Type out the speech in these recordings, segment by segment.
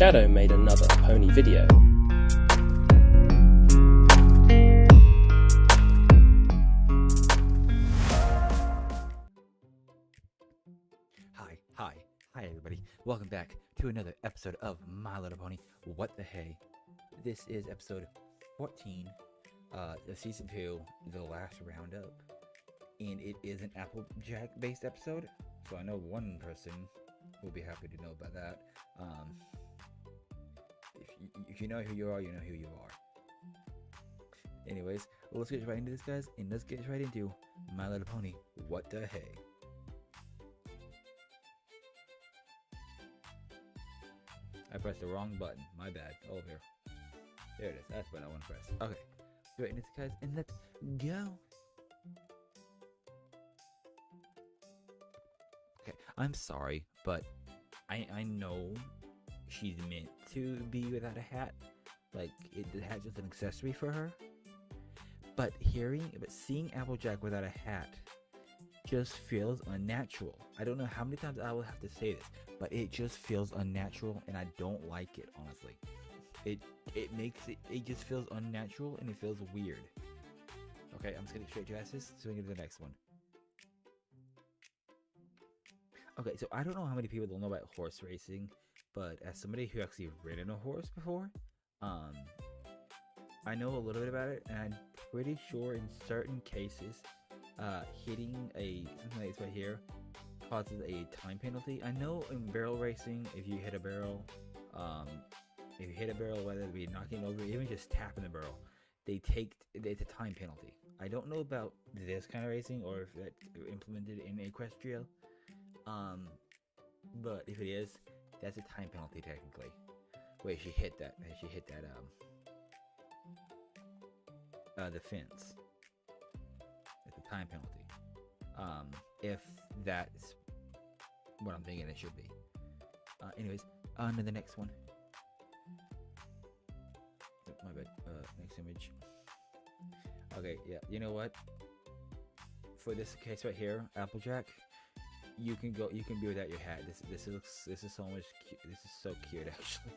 Shadow made another pony video. Hi everybody. Welcome back to another episode of My Little Pony, What the Hey. This is episode 14 of season 2, the last roundup. And it is an Applejack based episode, so I know one person will be happy to know about that. If you know who you are, you know who you are. Anyways, let's get right into this, guys, and let's get right into My Little Pony, What the Hey. I pressed the wrong button. My bad. Oh, here. There it is. That's what I want to press. Okay. Right into this, guys, and let's go. Okay. I'm sorry, but I know she's meant to be without a hat. Like, the hat's just an accessory for her. But seeing Applejack without a hat just feels unnatural. I don't know how many times I will have to say this, but it just feels unnatural, and I don't like it, honestly. It just feels unnatural, and it feels weird. Okay, I'm just gonna get straight to this, so we can get to the next one. Okay, so I don't know how many people don't know about horse racing, but as somebody who actually ridden a horse before, I know a little bit about it, and I'm pretty sure in certain cases, hitting something like this right here causes a time penalty. I know in barrel racing, if you hit a barrel, whether it be knocking over, even just tapping the barrel, it's a time penalty. I don't know about this kind of racing or if that's implemented in Equestria, but if it is, that's a time penalty technically. Wait, she hit that the fence. It's a time penalty. If that's what I'm thinking it should be. Anyways, on to the next one. Oh, my bad. Next image. Okay, yeah. You know what? For this case right here, Applejack, you can be without your hat. This is so much. This is so cute, actually.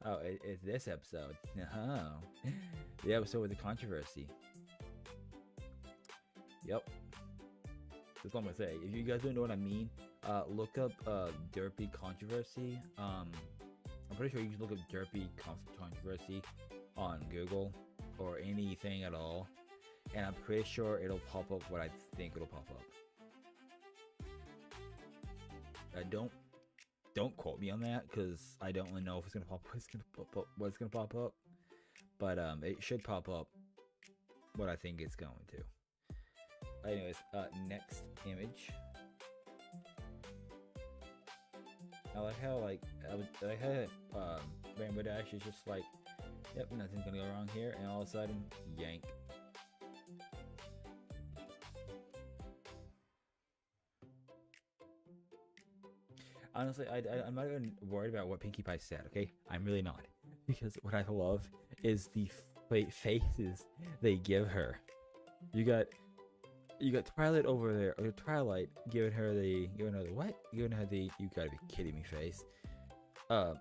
Oh, it's this episode. Oh, the episode with the controversy. Yep. That's all I'm gonna say. If you guys don't know what I mean, look up Derpy controversy. I'm pretty sure you can look up Derpy controversy on Google or anything at all, and I'm pretty sure it'll pop up what I think it'll pop up. Don't quote me on that, because I don't really know if it's gonna pop up, what's gonna pop up, but it should pop up what I think it's going to. Anyways, next image. I like how Rainbow Dash is just like, yep, nothing's gonna go wrong here, and all of a sudden, yank. Honestly, I'm not even worried about what Pinkie Pie said, okay? I'm really not. Because what I love is the faces they give her. You got Twilight over there, or Twilight giving her the you gotta be kidding me face.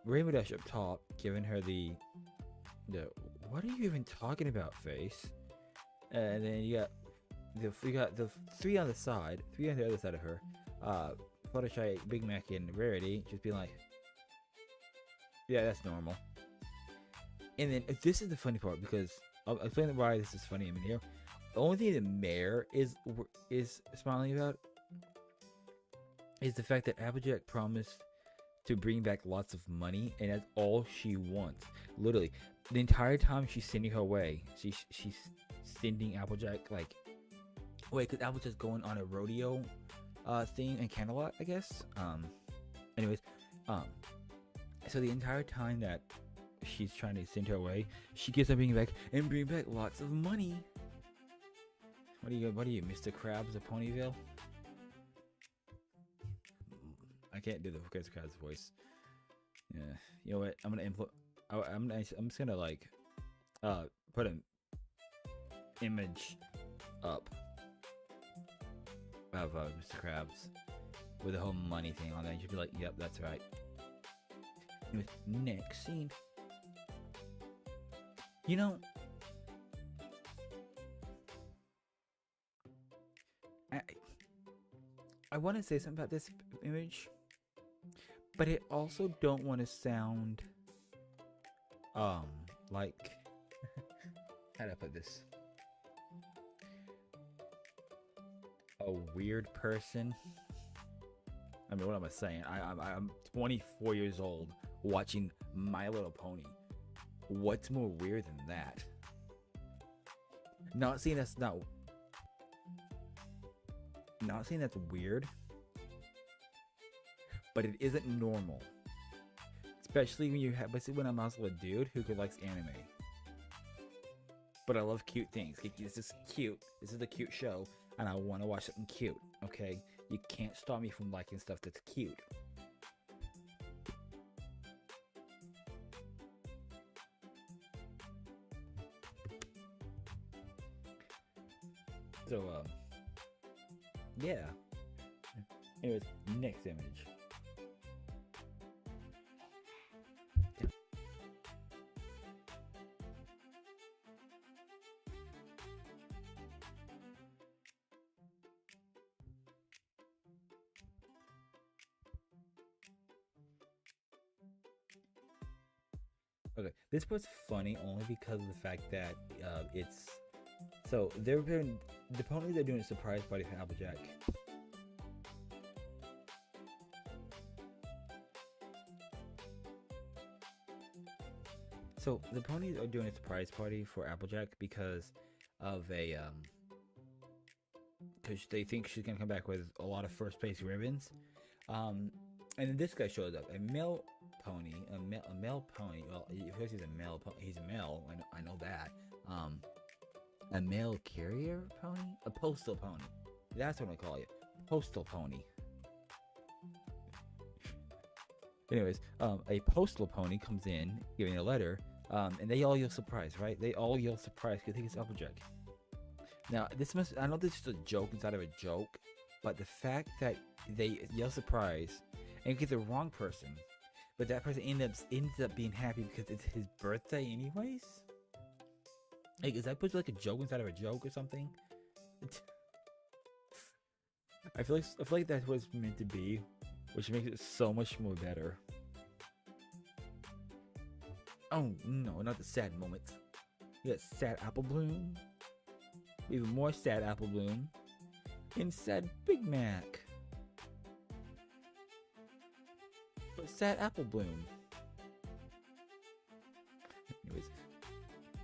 Rainbow Dash up top giving her the what are you even talking about face? And then you got the three on the other side of her. Fluttershy, Big Mac, and Rarity just being like, yeah, that's normal. And then this is the funny part, because I'll explain why this is funny in a minute. The only thing the mayor is smiling about is the fact that Applejack promised to bring back lots of money, and that's all she wants. Literally, the entire time she's sending her away, she's sending Applejack like, wait, because Applejack's going on a rodeo thing in Canterlot, I guess. Anyways, so the entire time that she's trying to send her away, she gets on bringing back lots of money. What are you, Mr. Krabs of Ponyville? I can't do the Mr. Krabs voice. Yeah, you know what? I'm just gonna like, put an image up Mr. Krabs with the whole money thing on there. You should be like, yep, that's right. Anyways, next scene. You know, I want to say something about this image, but I also don't want to sound like how do I put this? A weird person. I mean, what am I saying? I'm 24 years old watching My Little Pony. What's more weird than that? Not saying that's weird, but it isn't normal. Especially when you have, when I'm also a dude who likes anime. But I love cute things. This is cute. This is a cute show, and I want to watch something cute. Okay, you can't stop me from liking stuff that's cute. So, yeah. Anyways, next image. Okay, this part's funny only because of the fact that it's so the pony they're doing a surprise party for Applejack. So the ponies are doing a surprise party for Applejack because of because they think she's gonna come back with a lot of first place ribbons. And then this guy shows up, a male pony. Well, of course he's a male. He's a male. I know that. A mail carrier pony, a postal pony. That's what I call it. Postal pony. Anyways, a postal pony comes in giving a letter, and they all yell surprise, right? They all yell surprise because they think it's Applejack. Now, I know this is a joke inside of a joke, but the fact that they yell surprise and get the wrong person, but that person ends up being happy because it's his birthday anyways. Like, is that put like a joke inside of a joke or something? I feel like that's what it's meant to be, which makes it so much more better. Oh no, not the sad moments. We got sad Apple Bloom, even more sad Apple Bloom, and sad Big Mac. But sad Apple Bloom. Anyways,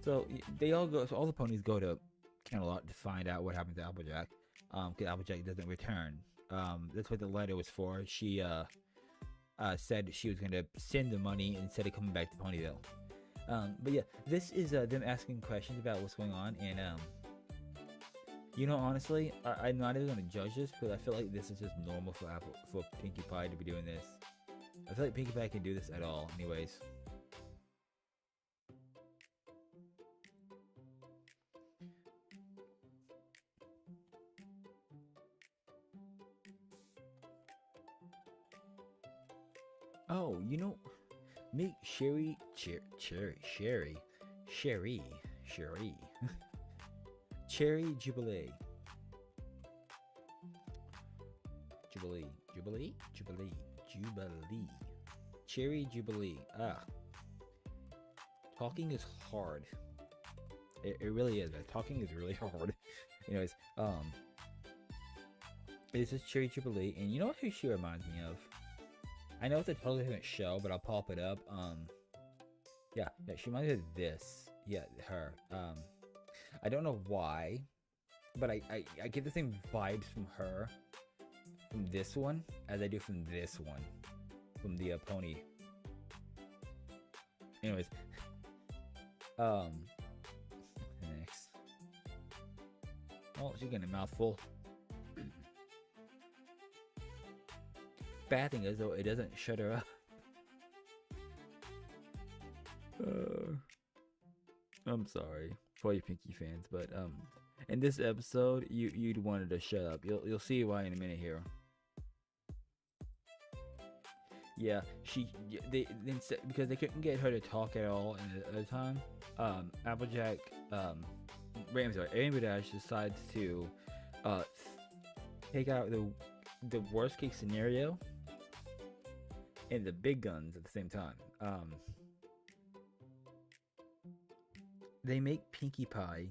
so they all go. So all the ponies go to Canterlot to find out what happened to Applejack. Because Applejack doesn't return. That's what the letter was for. She said she was going to send the money instead of coming back to Ponyville. But yeah, this is them asking questions about what's going on, and you know, honestly, I'm not even going to judge this because I feel like this is just normal for Pinkie Pie to be doing this. I feel like Pinkie Pie can do this at all, anyways. Oh, you know, make Sherry Cherry Jubilee. Cherry Jubilee. Talking is hard. It really is. Talking is really hard. Anyways, this is Cherry Jubilee, and you know who she reminds me of? I know it's a totally different show, but I'll pop it up. Yeah, she reminds me of this. Yeah, her. I don't know why, but I get the same vibes from her, from this one, as I do from this one, from the pony. Anyways, next. Oh, she's getting a mouthful. Bad thing is though, it doesn't shut her up. I'm sorry for you Pinkie fans, but in this episode, you'd wanted to shut up. You'll see why in a minute here. Yeah, they instead, because they couldn't get her to talk at all at the time. Applejack, Rainbow Dash decides to take out the worst case scenario and the big guns at the same time. They make Pinkie Pie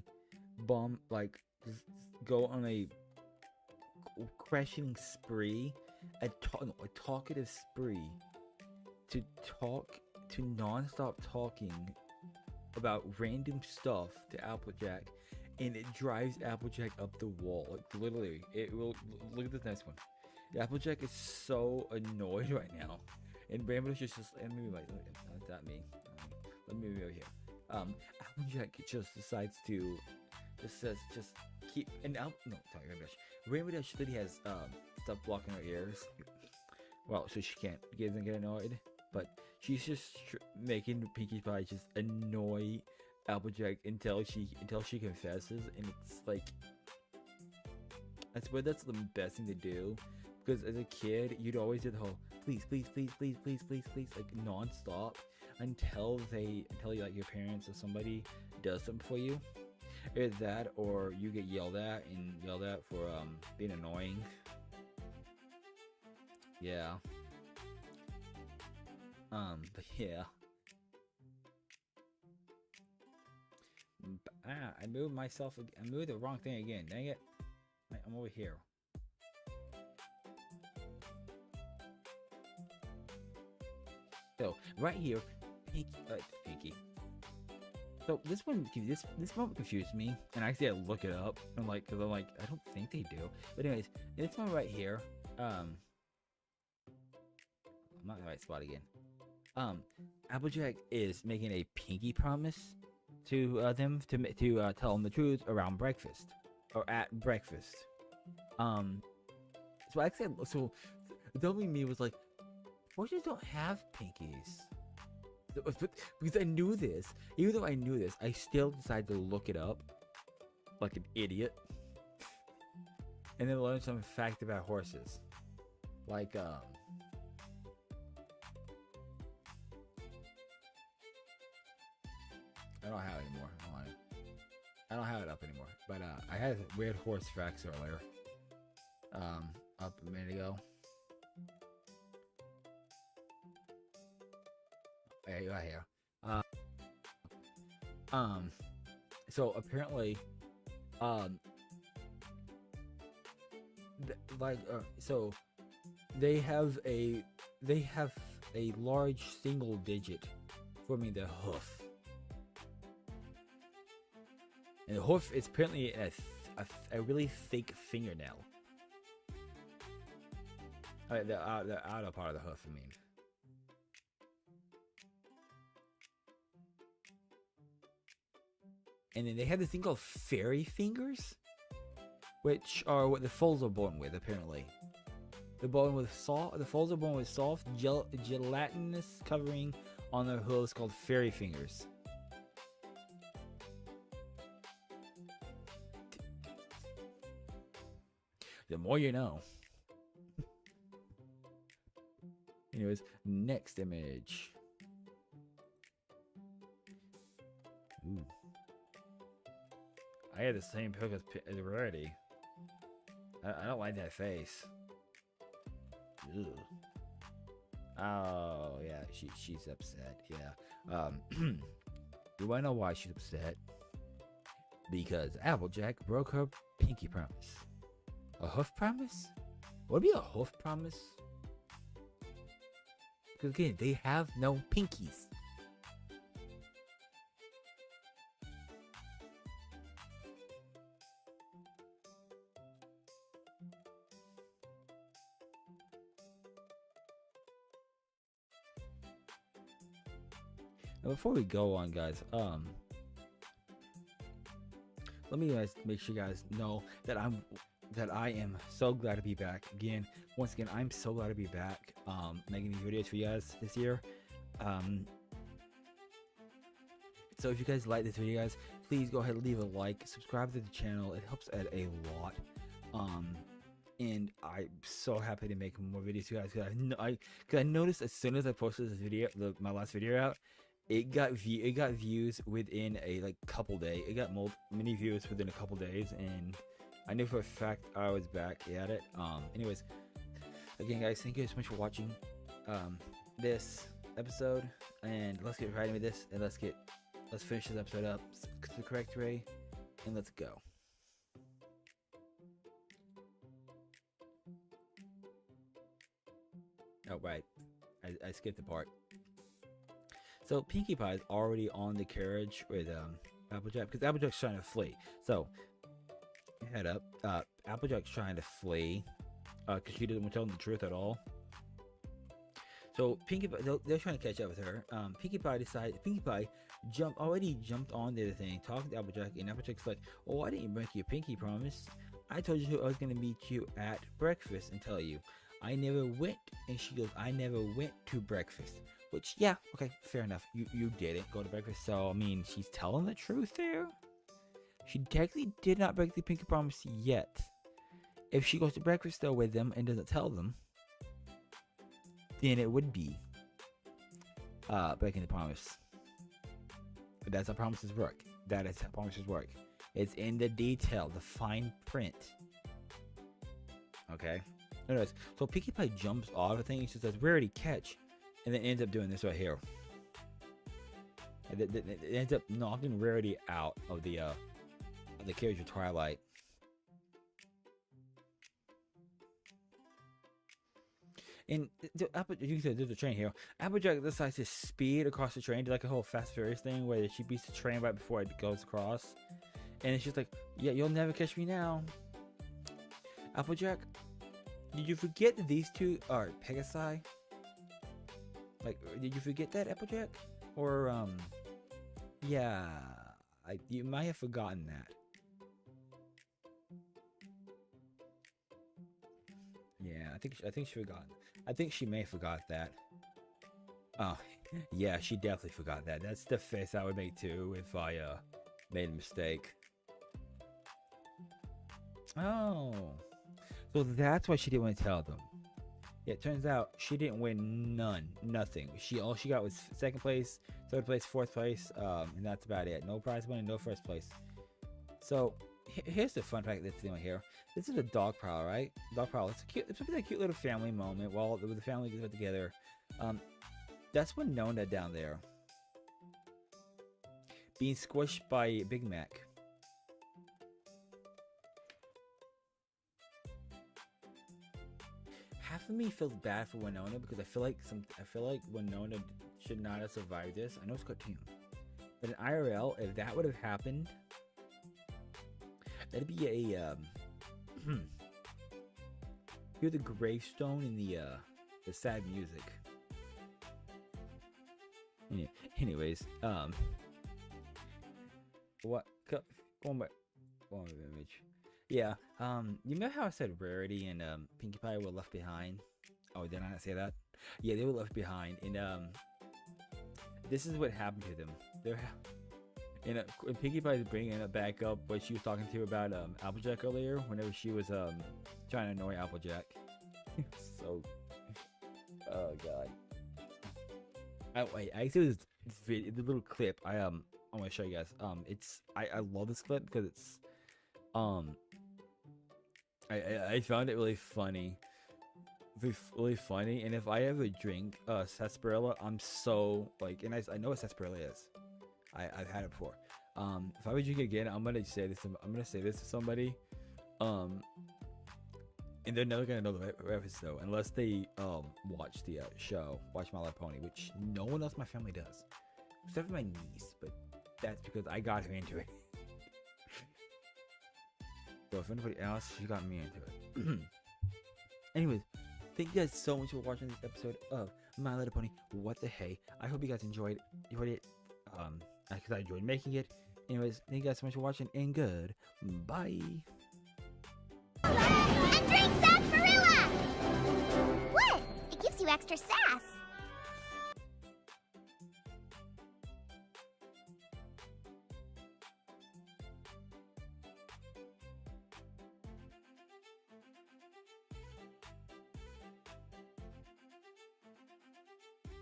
just go on a questioning spree, a talkative spree, to non-stop talking about random stuff to Applejack, and it drives Applejack up the wall. Like literally, it will. Look at this next one. Applejack is so annoyed right now, and Rainbow's just and maybe like not that me. Let me move over here. Applejack just decides to just keep Rainbow Dash literally has stuff blocking her ears. Well, so she doesn't get annoyed, but she's just making Pinkie Pie just annoy Applejack until she confesses, and it's like that's the best thing to do, because as a kid you'd always do the whole please like non-stop until like your parents or somebody does something for you. Either that or you get yelled at for being annoying. Yeah. But yeah. I moved myself. I moved the wrong thing again. Dang it. I'm over here. So right here, Pinkie. So this one confused me, and I actually had to look it up. Cause I'm like, I don't think they do. But anyways, this one right here, I'm not in the right spot again. Applejack is making a pinky promise to them to tell them the truth around breakfast or at breakfast. So I said, so me was like, horses don't have pinkies. Because I knew this, even though I knew this, I still decided to look it up like an idiot, and then learn some fact about horses, like I don't have it anymore. I don't have it up anymore. But I had weird horse facts earlier. Up a minute ago. There you are here. So apparently, so they have a large single digit forming the hoof. And the hoof is apparently a really thick fingernail. The outer part of the hoof, I mean. And then they have this thing called fairy fingers, which are what the foals are born with, apparently. The foals are born with soft, gelatinous covering on their hooves called fairy fingers. The more you know. Anyways, next image. Ooh. I had the same pick as Rarity. I don't like that face. Ugh. Oh yeah, she's upset. Yeah. You wanna know why she's upset? Because Applejack broke her pinky promise. A hoof promise? Would it be a hoof promise? Because again, they have no pinkies. Now before we go on, guys, let me make sure you guys know that I am so glad to be back again. Once again, I'm so glad to be back making these videos for you guys this year. So if you guys like this video, guys, please go ahead and leave a like, subscribe to the channel. It helps out a lot. And I'm so happy to make more videos, you guys. Cause I noticed as soon as I posted this video, my last video out, it got views within a couple days. It got many views within a couple days, and I knew for a fact I was back at it. Anyways, again, guys, thank you so much for watching this episode, and let's get right into this, and let's finish this episode up the correct way, and let's go. Oh, right. I skipped the part. So Pinkie Pie is already on the carriage with Applejack, because Applejack's trying to flee. So head up. Applejack's trying to flee because she doesn't want to tell them the truth at all. So Pinkie Pie, they're trying to catch up with her. Pinkie Pie already jumped on the thing, talking to Applejack, and Applejack's like, "Oh, I didn't break your pinky promise. I told you I was gonna meet you at breakfast and tell you. I never went." And she goes, "I never went to breakfast." Which, yeah, okay, fair enough. You didn't go to breakfast, so I mean, she's telling the truth there. She technically did not break the pinky promise yet. If she goes to breakfast though with them and doesn't tell them, then it would be breaking the promise. But that's how promises work. That is how promises work. It's in the detail, the fine print. Okay. Anyways, so Pinkie Pie jumps off the thing and she says, "We already catch," and then ends up doing this right here. And it ends up knocking Rarity out of the carriage of Twilight. And you can say there's a train here. Applejack decides to speed across the train, do like a whole Fast Furious thing where she beats the train right before it goes across. And it's just like, "Yeah, you'll never catch me now." Applejack, did you forget that these two are Pegasi? Like, did you forget that, Applejack? Or, yeah, you might have forgotten that. Yeah, I think she forgot. I think she may have forgot that. Oh, yeah, she definitely forgot that. That's the face I would make too if I made a mistake. Oh, so that's why she didn't want to tell them. Yeah, it turns out she didn't win nothing. All she got was second place, third place, fourth place, and that's about it. No prize money, no first place. So here's the fun fact that's in here. This is a dog prowl, right? Dog prowl. It's a cute little family moment while the family gets together. That's Winona down there being squished by Big Mac. Half of me feels bad for Winona because I feel like Winona should not have survived this. I know it's a cartoon, but in IRL, if that would have happened, that'd be a hear the gravestone in the sad music. Yeah. Anyways, what? One more image. Yeah. You know how I said Rarity and Pinkie Pie were left behind? Oh, did I not say that? Yeah, they were left behind, and this is what happened to them. And Pinkie Pie is bringing it back up what she was talking to about Applejack earlier, whenever she was trying to annoy Applejack. So, oh god. Oh wait, I actually this video, the little clip I want to show you guys. I love this clip because it's I found it really funny. Really funny, and if I ever drink sarsaparilla, I'm so like, and I know what sarsaparilla is. I've had it before. If I would drink it again, I'm gonna say this to somebody, and they're never gonna know the reference though, unless they watch the show, Watch My Little Pony, which no one else in my family does, except for my niece. But that's because I got her into it. So if anybody else, she got me into it. Anyways, thank you guys so much for watching this episode of My Little Pony What the Hey. I hope you guys enjoyed it. Because I enjoyed making it. Anyways, thank you guys so much for watching, and good bye. And drink sarsaparilla! What? It gives you extra sass.